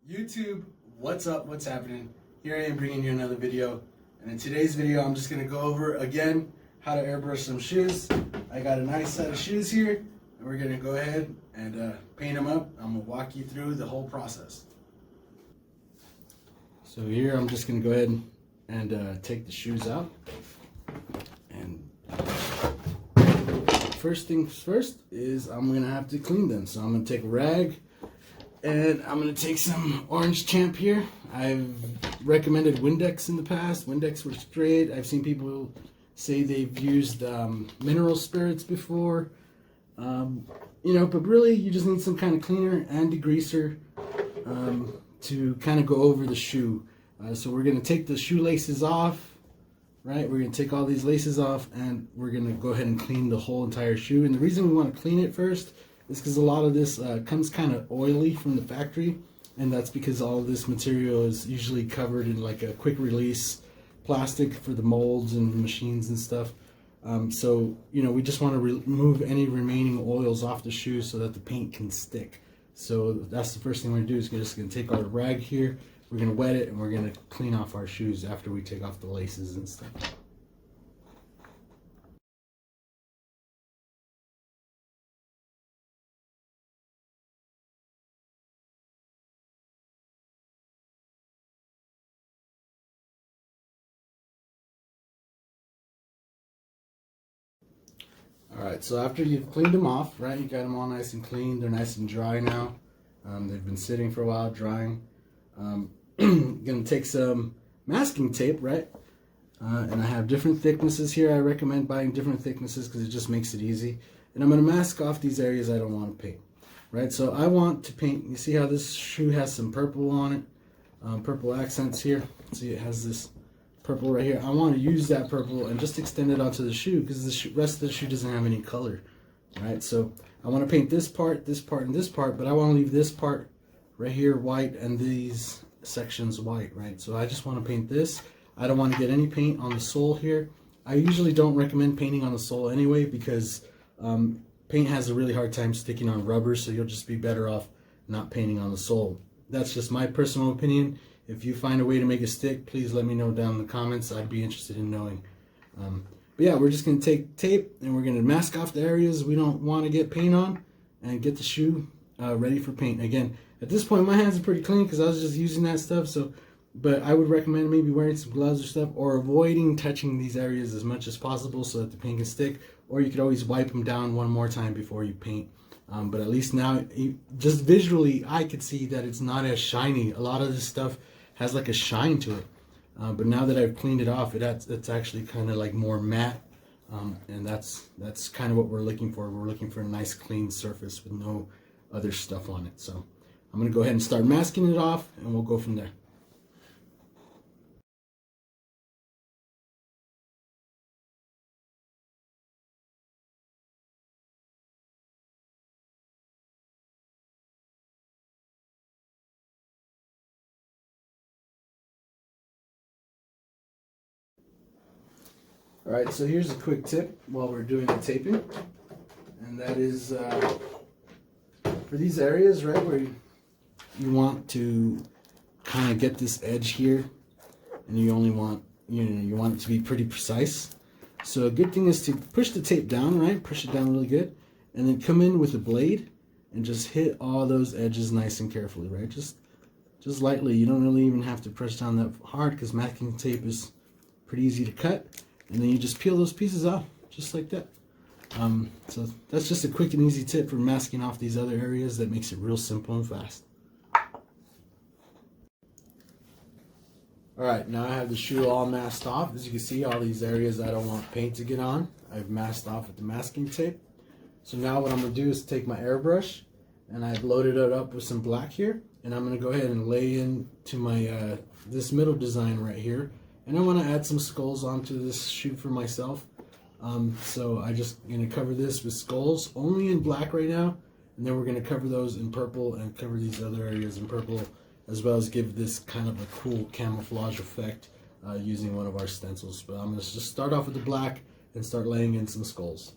YouTube, what's up, what's happening? Here I am bringing you another video, and in today's video I'm just going to go over again how to airbrush some shoes. I got a nice set of shoes here, and we're going to go ahead and paint them up. I'm going to walk you through the whole process. So here I'm just going to go ahead and take the shoes out, and first things first is I'm going to have to clean them. So I'm going to take a rag, and I'm going to take some orange champ here. I've recommended Windex in the past. Windex works great. I've seen people say they've used mineral spirits before. You know, but really you just need some kind of cleaner and degreaser to kind of go over the shoe. So we're going to take the shoelaces off, right? We're going to take all these laces off, and we're going to go ahead and clean the whole entire shoe. And the reason we want to clean it first is because a lot of this comes kind of oily from the factory, and that's because all of this material is usually covered in like a quick release plastic for the molds and machines and stuff. So you know, we just want to remove any remaining oils off the shoe so that the paint can stick. So that's the first thing we're going to do. Is we're just going to take our rag here, we're going to wet it, and we're going to clean off our shoes after we take off the laces and stuff. Alright, so after you've cleaned them off, right, you got them all nice and clean, they're nice and dry now. They've been sitting for a while drying. Gonna take some masking tape, right, and I have different thicknesses here. I recommend buying different thicknesses because it just makes it easy. And I'm gonna mask off these areas I don't want to paint, right? So I want to paint, you see how this shoe has some purple on it, purple accents here. See, it has this purple right here. I want to use that purple and just extend it onto the shoe because the rest of the shoe doesn't have any color, right? So I want to paint this part, and this part, but I want to leave this part right here white and these sections white, right? So I just want to paint this. I don't want to get any paint on the sole here. I usually don't recommend painting on the sole anyway because paint has a really hard time sticking on rubber, so you'll just be better off not painting on the sole. That's just my personal opinion. If you find a way to make it stick, please let me know down in the comments. I'd be interested in knowing. But yeah, we're just going to take tape and we're going to mask off the areas we don't want to get paint on and get the shoe ready for paint. Again, at this point my hands are pretty clean because I was just using that stuff. So, but I would recommend maybe wearing some gloves or stuff, or avoiding touching these areas as much as possible so that the paint can stick. Or you could always wipe them down one more time before you paint. But at least now, just visually, I could see that it's not as shiny. A lot of this stuff has like a shine to it, but now that I've cleaned it off, it's actually kind of like more matte, and that's kind of what we're looking for. We're looking for a nice clean surface with no other stuff on it. So I'm gonna go ahead and start masking it off, and we'll go from there. Alright, so here's a quick tip while we're doing the taping, and that is for these areas, right, where you want to kind of get this edge here, and you only want, you want it to be pretty precise. So a good thing is to push the tape down, right, push it down really good, and then come in with a blade and just hit all those edges nice and carefully, right, just lightly. You don't really even have to press down that hard because masking tape is pretty easy to cut. And then you just peel those pieces off, just like that. So that's just a quick and easy tip for masking off these other areas that makes it real simple and fast. Alright, now I have the shoe all masked off. As you can see, all these areas I don't want paint to get on, I've masked off with the masking tape. So now what I'm going to do is take my airbrush, and I've loaded it up with some black here, and I'm going to go ahead and lay into my this middle design right here. And I want to add some skulls onto this shoe for myself. So I just going to cover this with skulls, only in black right now. And then we're going to cover those in purple and cover these other areas in purple, as well as give this kind of a cool camouflage effect using one of our stencils. But I'm going to just start off with the black and start laying in some skulls.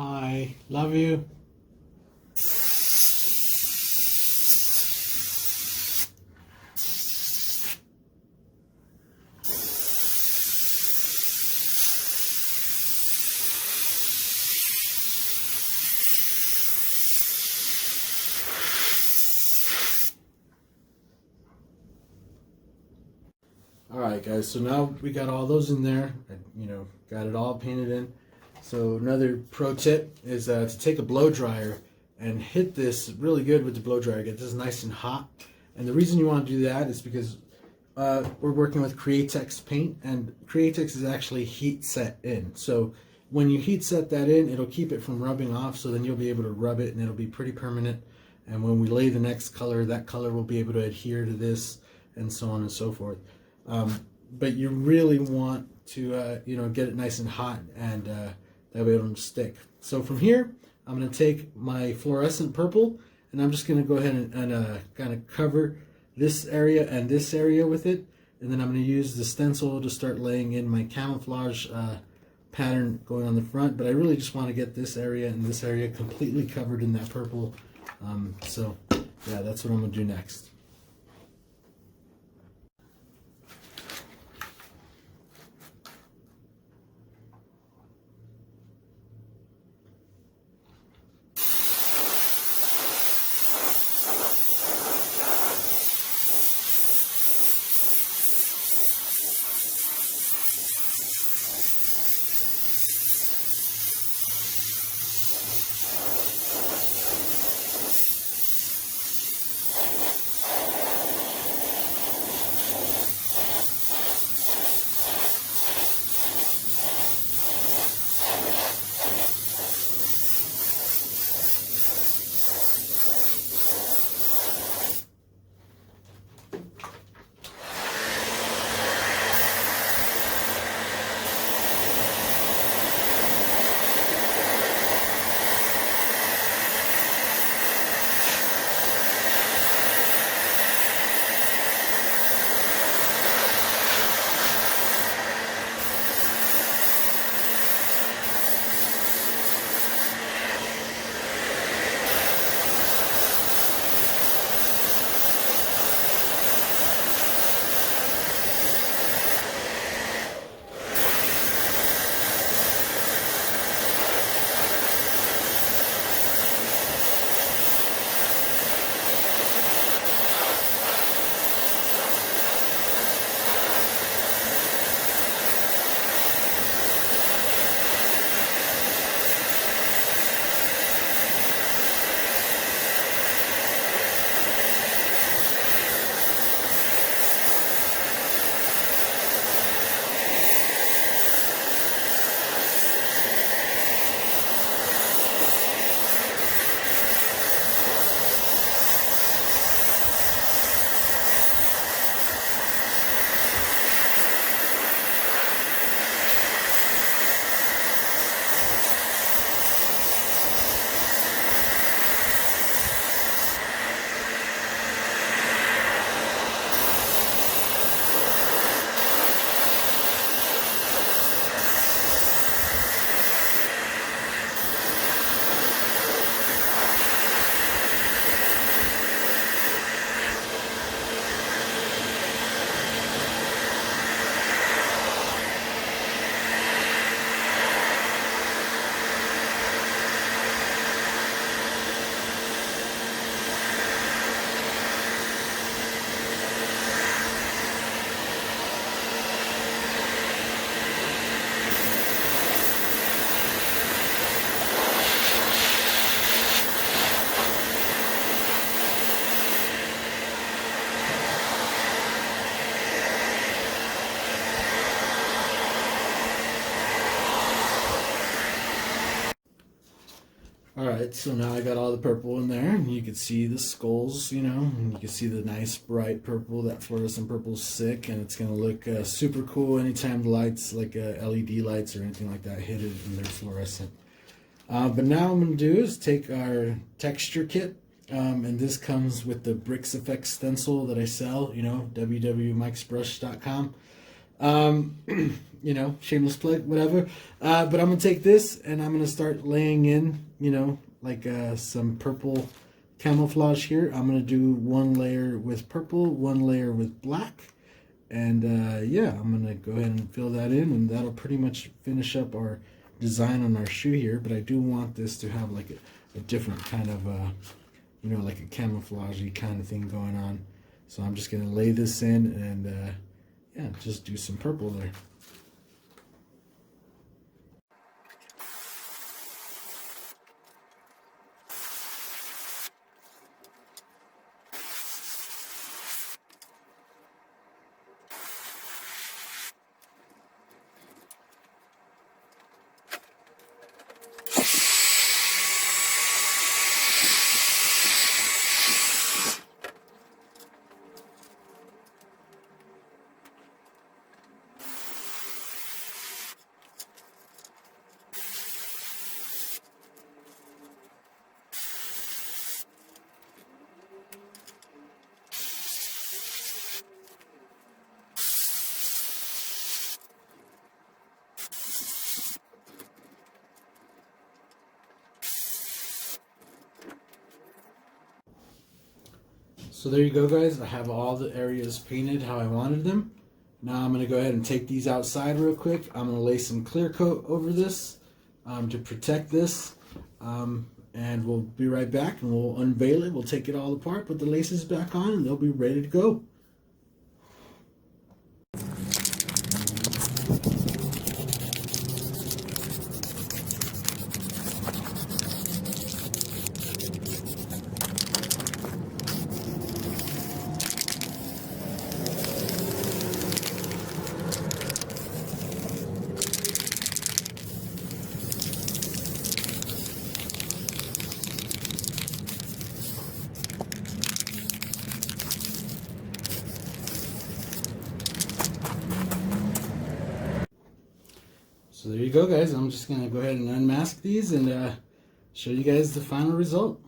I love you. Alright guys, so now we got all those in there. Got it all painted in. So another pro tip is to take a blow dryer and hit this really good with the blow dryer. Get this nice and hot. And the reason you want to do that is because we're working with Createx paint, and Createx is actually heat set in. So when you heat set that in, it'll keep it from rubbing off, so then you'll be able to rub it and it'll be pretty permanent. And when we lay the next color, that color will be able to adhere to this, and so on and so forth. But you really want to get it nice and hot, and that way it'll stick. So from here, I'm going to take my fluorescent purple, and I'm just going to go ahead and kind of cover this area and this area with it, and then I'm going to use the stencil to start laying in my camouflage pattern going on the front. But I really just want to get this area and this area completely covered in that purple. So yeah, that's what I'm going to do next. Alright, so now I got all the purple in there, and you can see the skulls, and you can see the nice bright purple. That fluorescent purple is sick, and it's going to look super cool anytime the lights, like LED lights or anything like that, hit it and they're fluorescent. But now I'm going to do is take our texture kit, and this comes with the Bricks Effect stencil that I sell, www.mikesbrush.com. You know, shameless plug, whatever. But I'm gonna take this and I'm gonna start laying in, you know, like some purple camouflage here. I'm gonna do one layer with purple, one layer with black, and yeah, I'm gonna go ahead and fill that in, and that'll pretty much finish up our design on our shoe here. But I do want this to have like a different kind of you know, like a camouflagey kind of thing going on. So I'm just gonna lay this in and yeah, just do some purple there. So there you go, guys. I have all the areas painted how I wanted them. Now I'm going to go ahead and take these outside real quick. I'm going to lay some clear coat over this to protect this. And we'll be right back and we'll unveil it. We'll take it all apart, put the laces back on, and they'll be ready to go. So there you go, guys. I'm just going to go ahead and unmask these and show you guys the final result.